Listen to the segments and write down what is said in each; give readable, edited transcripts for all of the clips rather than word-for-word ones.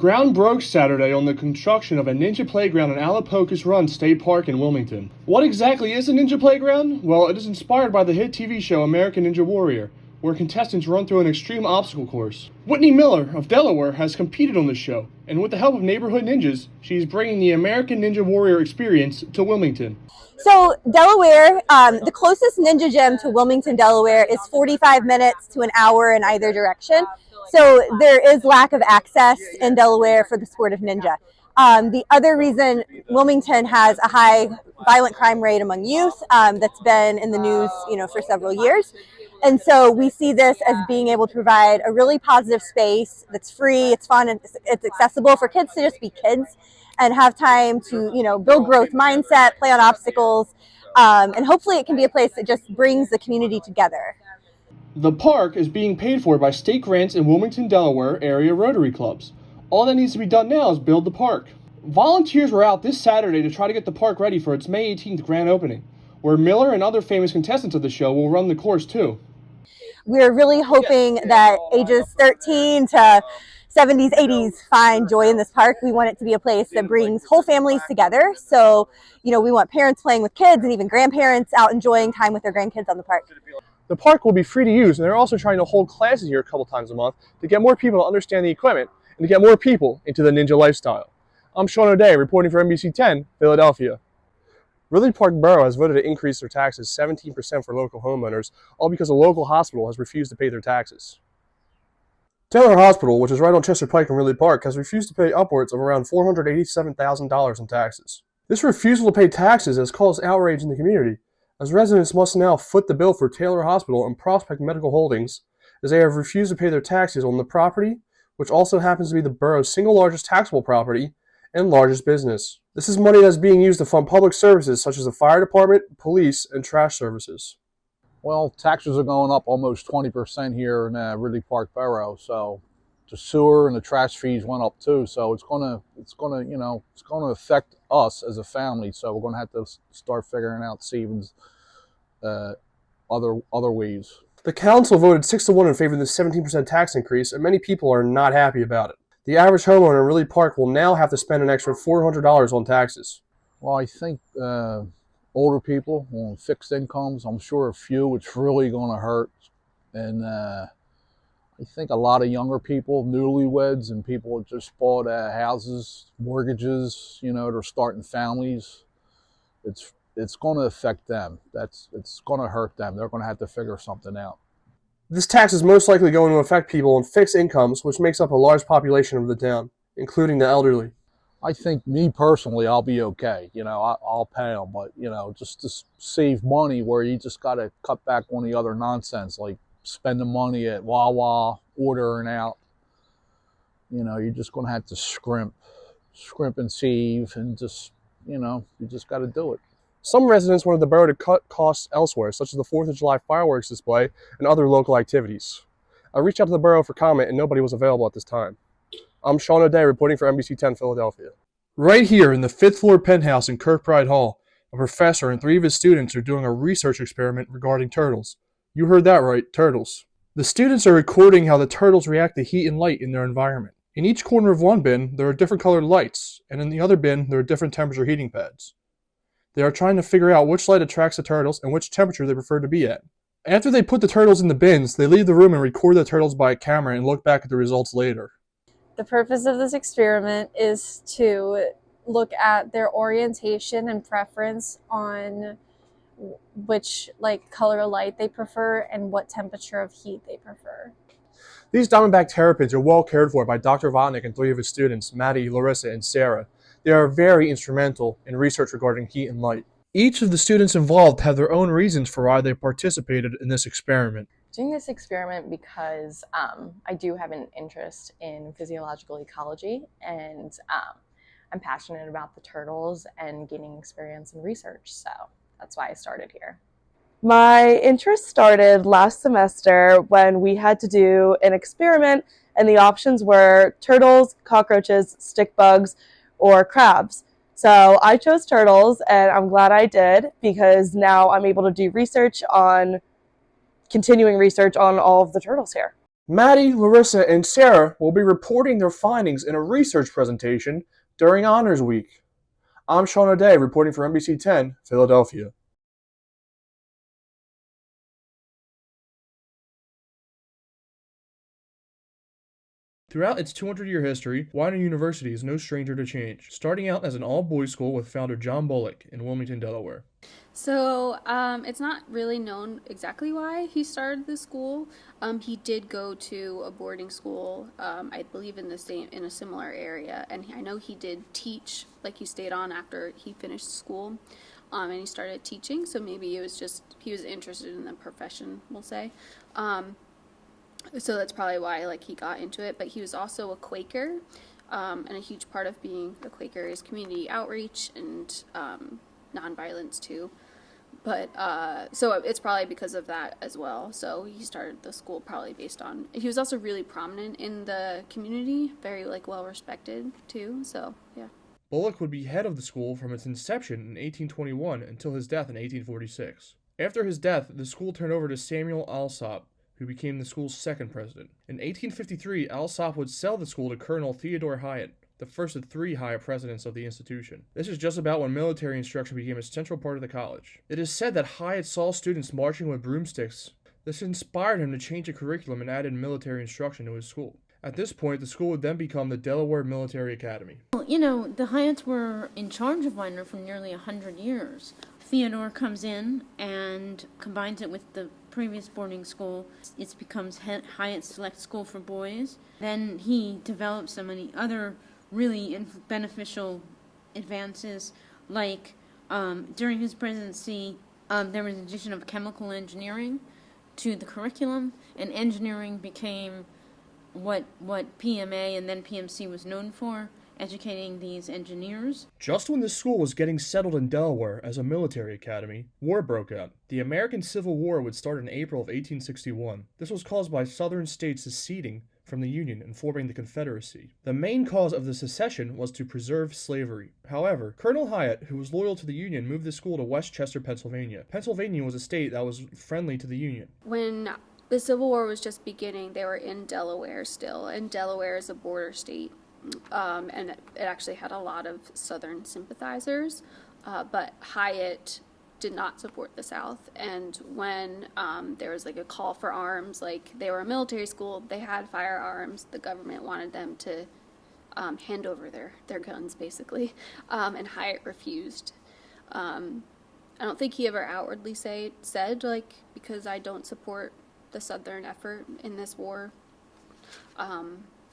Ground broke Saturday on the construction of a ninja playground in Alapocus Run State Park in Wilmington. What exactly is a ninja playground? Well, it is inspired by the hit TV show American Ninja Warrior, where contestants run through an extreme obstacle course. Whitney Miller of Delaware has competed on the show, and with the help of neighborhood ninjas, she is bringing the American Ninja Warrior experience to Wilmington. So Delaware, the closest ninja gym to Wilmington, Delaware is 45 minutes to an hour in either direction. So there is lack of access in Delaware for the sport of ninja. The other reason Wilmington has a high violent crime rate among youth that's been in the news, for several years. And so we see this as being able to provide a really positive space that's free, it's fun, and it's accessible for kids to just be kids and have time to, build growth mindset, play on obstacles, and hopefully it can be a place that just brings the community together. The park is being paid for by state grants and Wilmington, Delaware area Rotary clubs. All that needs to be done now is build the park. Volunteers were out this Saturday to try to get the park ready for its May 18th grand opening, where Miller and other famous contestants of the show will run the course too. We're really hoping that ages 13 to 70s, 80s find joy in this park. We want it to be a place that brings whole families together. So, we want parents playing with kids and even grandparents out enjoying time with their grandkids on the park. The park will be free to use, and they're also trying to hold classes here a couple times a month to get more people to understand the equipment and to get more people into the ninja lifestyle. I'm Sean O'Day, reporting for NBC 10, Philadelphia. Ridley Park Borough has voted to increase their taxes 17% for local homeowners, all because a local hospital has refused to pay their taxes. Taylor Hospital, which is right on Chester Pike in Ridley Park, has refused to pay upwards of around $487,000 in taxes. This refusal to pay taxes has caused outrage in the community, as residents must now foot the bill for Taylor Hospital and Prospect Medical Holdings, as they have refused to pay their taxes on the property, which also happens to be the borough's single largest taxable property and largest business. This is money that's being used to fund public services such as the fire department, police, and trash services. Well, taxes are going up almost 20% here in Ridley Park Borough, so the sewer and the trash fees went up too. So it's gonna affect us as a family. So we're gonna have to start figuring out savings other ways. The council voted 6-1 in favor of the 17% tax increase, and many people are not happy about it. The average homeowner in Ridley Park will now have to spend an extra $400 on taxes. Well, I think older people on fixed incomes, I'm sure a few, it's really going to hurt. And I think a lot of younger people, newlyweds, and people that just bought houses, mortgages, they're starting families. It's going to affect them. It's going to hurt them. They're going to have to figure something out. This tax is most likely going to affect people on fixed incomes, which makes up a large population of the town, including the elderly. I think, me personally, I'll be okay. I'll pay them, but just to save money, where you just got to cut back on the other nonsense, like spending money at Wawa, ordering out. You're just going to have to scrimp and save, and just you just got to do it. Some residents wanted the borough to cut costs elsewhere, such as the 4th of July fireworks display and other local activities. I reached out to the borough for comment, and nobody was available at this time. I'm Sean O'Day, reporting for NBC 10 Philadelphia. Right here in the 5th floor penthouse in Kirkbride Hall, a professor and 3 of his students are doing a research experiment regarding turtles. You heard that right, turtles. The students are recording how the turtles react to heat and light in their environment. In each corner of one bin, there are different colored lights, and in the other bin, there are different temperature heating pads. They are trying to figure out which light attracts the turtles and which temperature they prefer to be at. After they put the turtles in the bins, they leave the room and record the turtles by a camera and look back at the results later. The purpose of this experiment is to look at their orientation and preference on which color of light they prefer and what temperature of heat they prefer. These diamondback terrapins are well cared for by Dr. Vodnik and 3 of his students, Maddie, Larissa, and Sarah. They are very instrumental in research regarding heat and light. Each of the students involved have their own reasons for why they participated in this experiment. Doing this experiment because I do have an interest in physiological ecology, and I'm passionate about the turtles and gaining experience in research, so that's why I started here. My interest started last semester when we had to do an experiment, and the options were turtles, cockroaches, stick bugs, or crabs. So I chose turtles, and I'm glad I did, because now I'm able to do continuing research on all of the turtles here. Maddie, Larissa, and Sarah will be reporting their findings in a research presentation during Honors Week. I'm Sean O'Day, reporting for NBC 10, Philadelphia. Throughout its 200-year history, Widener University is no stranger to change, starting out as an all-boys school with founder John Bullock in Wilmington, Delaware. So it's not really known exactly why he started the school. He did go to a boarding school, I believe in a similar area, and I know he did teach. Like, he stayed on after he finished school, and he started teaching. So maybe it was just he was interested in the profession, we'll say. So that's probably why he got into it. But he was also a Quaker, and a huge part of being a Quaker is community outreach and nonviolence too. But so it's probably because of that as well. So he started the school probably based on. He was also really prominent in the community, very well respected too. So yeah. Bullock would be head of the school from its inception in 1821 until his death in 1846. After his death, the school turned over to Samuel Alsop, who became the school's second president. In 1853, Alsop would sell the school to Colonel Theodore Hyatt, the first of 3 Hyatt presidents of the institution. This is just about when military instruction became a central part of the college. It is said that Hyatt saw students marching with broomsticks. This inspired him to change the curriculum and added military instruction to his school. At this point, the school would then become the Delaware Military Academy. Well, the Hyatts were in charge of Widener for nearly 100 years. Theodore comes in and combines it with the previous boarding school. It becomes Hyatt Select School for Boys. Then he develops so many other really beneficial advances, like during his presidency, there was an addition of chemical engineering to the curriculum, and engineering became what PMA and then PMC was known for, educating these engineers. Just when the school was getting settled in Delaware as a military academy, war broke out. The American Civil War would start in April of 1861. This was caused by southern states seceding from the Union and forming the Confederacy. The main cause of the secession was to preserve slavery. However, Colonel Hyatt, who was loyal to the Union, moved the school to West Chester, Pennsylvania. Pennsylvania was a state that was friendly to the Union. When the Civil War was just beginning, they were in Delaware still, and Delaware is a border state. And it actually had a lot of Southern sympathizers, but Hyatt did not support the South. And when there was a call for arms, they were a military school, they had firearms, the government wanted them to hand over their guns, basically, and Hyatt refused. I don't think he ever outwardly said, because I don't support the Southern effort in this war.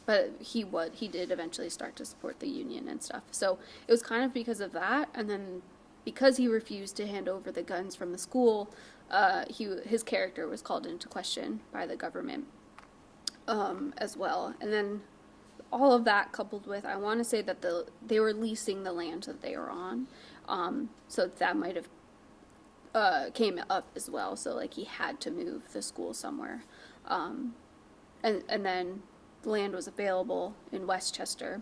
But he did eventually start to support the Union and stuff. So it was kind of because of that, and then because he refused to hand over the guns from the school, his character was called into question by the government as well. And then all of that coupled with, I want to say that they were leasing the land that they were on, so that might have came up as well. So he had to move the school somewhere, and then the land was available in West Chester.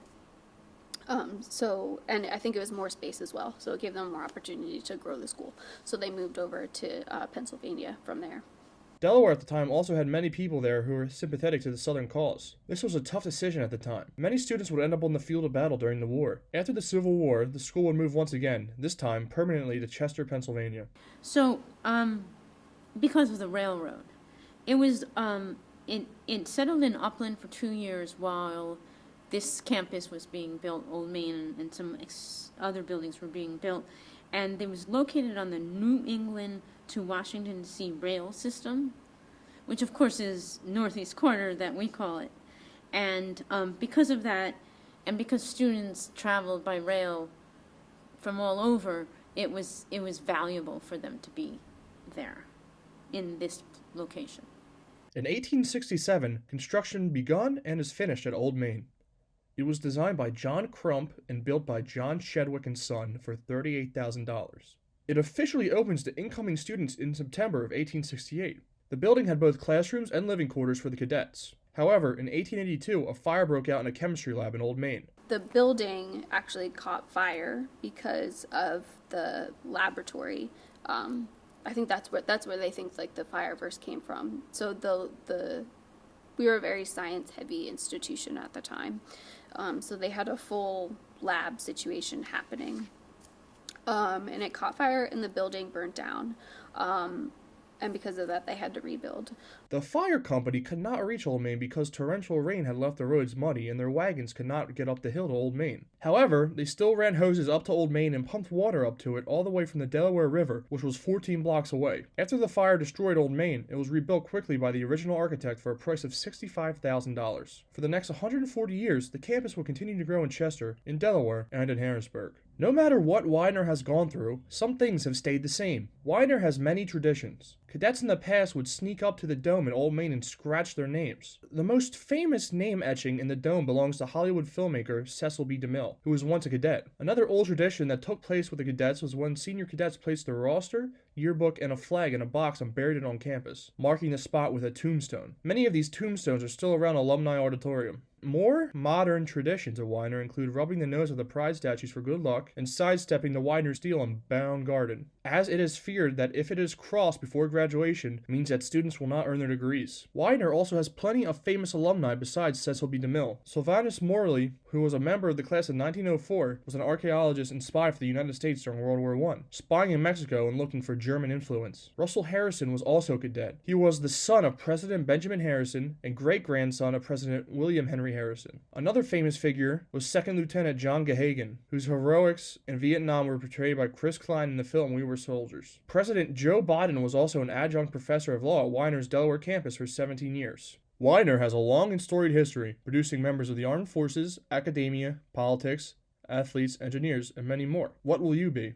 And I think it was more space as well, so it gave them more opportunity to grow the school. So they moved over to Pennsylvania from there. Delaware at the time also had many people there who were sympathetic to the Southern cause. This was a tough decision at the time. Many students would end up on the field of battle during the war. After the Civil War, the school would move once again, this time permanently to Chester, Pennsylvania. So, because of the railroad, it was it settled in Upland for 2 years while this campus was being built, Old Main, and some other buildings were being built. And it was located on the New England to Washington, D.C. rail system, which of course is Northeast Corner that we call it. And because of that, and because students traveled by rail from all over, it was valuable for them to be there in this location. In 1867, construction begun and is finished at Old Main. It was designed by John Crump and built by John Shedwick and Son for $38,000. It officially opens to incoming students in September of 1868. The building had both classrooms and living quarters for the cadets. However, in 1882, a fire broke out in a chemistry lab in Old Main. The building actually caught fire because of the laboratory. I think that's where they think the fire burst came from. So we were a very science-heavy institution at the time. So they had a full lab situation happening. And it caught fire and the building burnt down. And because of that, they had to rebuild. The fire company could not reach Old Main because torrential rain had left the roads muddy and their wagons could not get up the hill to Old Main. However, they still ran hoses up to Old Main and pumped water up to it all the way from the Delaware River, which was 14 blocks away. After the fire destroyed Old Main, it was rebuilt quickly by the original architect for a price of $65,000. For the next 140 years, the campus will continue to grow in Chester, in Delaware, and in Harrisburg. No matter what Widener has gone through, some things have stayed the same. Widener has many traditions. Cadets in the past would sneak up to the dome at Old Main and scratch their names. The most famous name etching in the dome belongs to Hollywood filmmaker Cecil B. DeMille, who was once a cadet. Another old tradition that took place with the cadets was when senior cadets placed their roster, yearbook, and a flag in a box and buried it on campus, marking the spot with a tombstone. Many of these tombstones are still around Alumni Auditorium. More modern traditions of Widener include rubbing the nose of the pride statues for good luck and sidestepping the Widener stele on Bound Garden, as it is feared that if it is crossed before graduation, it means that students will not earn their degrees. Widener also has plenty of famous alumni besides Cecil B. DeMille. Sylvanus Morley, who was a member of the class of 1904, was an archaeologist and spy for the United States during World War I, spying in Mexico and looking for German influence. Russell Harrison was also a cadet. He was the son of President Benjamin Harrison and great-grandson of President William Henry Harrison. Another famous figure was Second Lieutenant John Gahagan, whose heroics in Vietnam were portrayed by Chris Klein in the film We Were Soldiers. President Joe Biden was also an adjunct professor of law at Widener's Delaware campus for 17 years. Widener has a long and storied history, producing members of the armed forces, academia, politics, athletes, engineers, and many more. What will you be?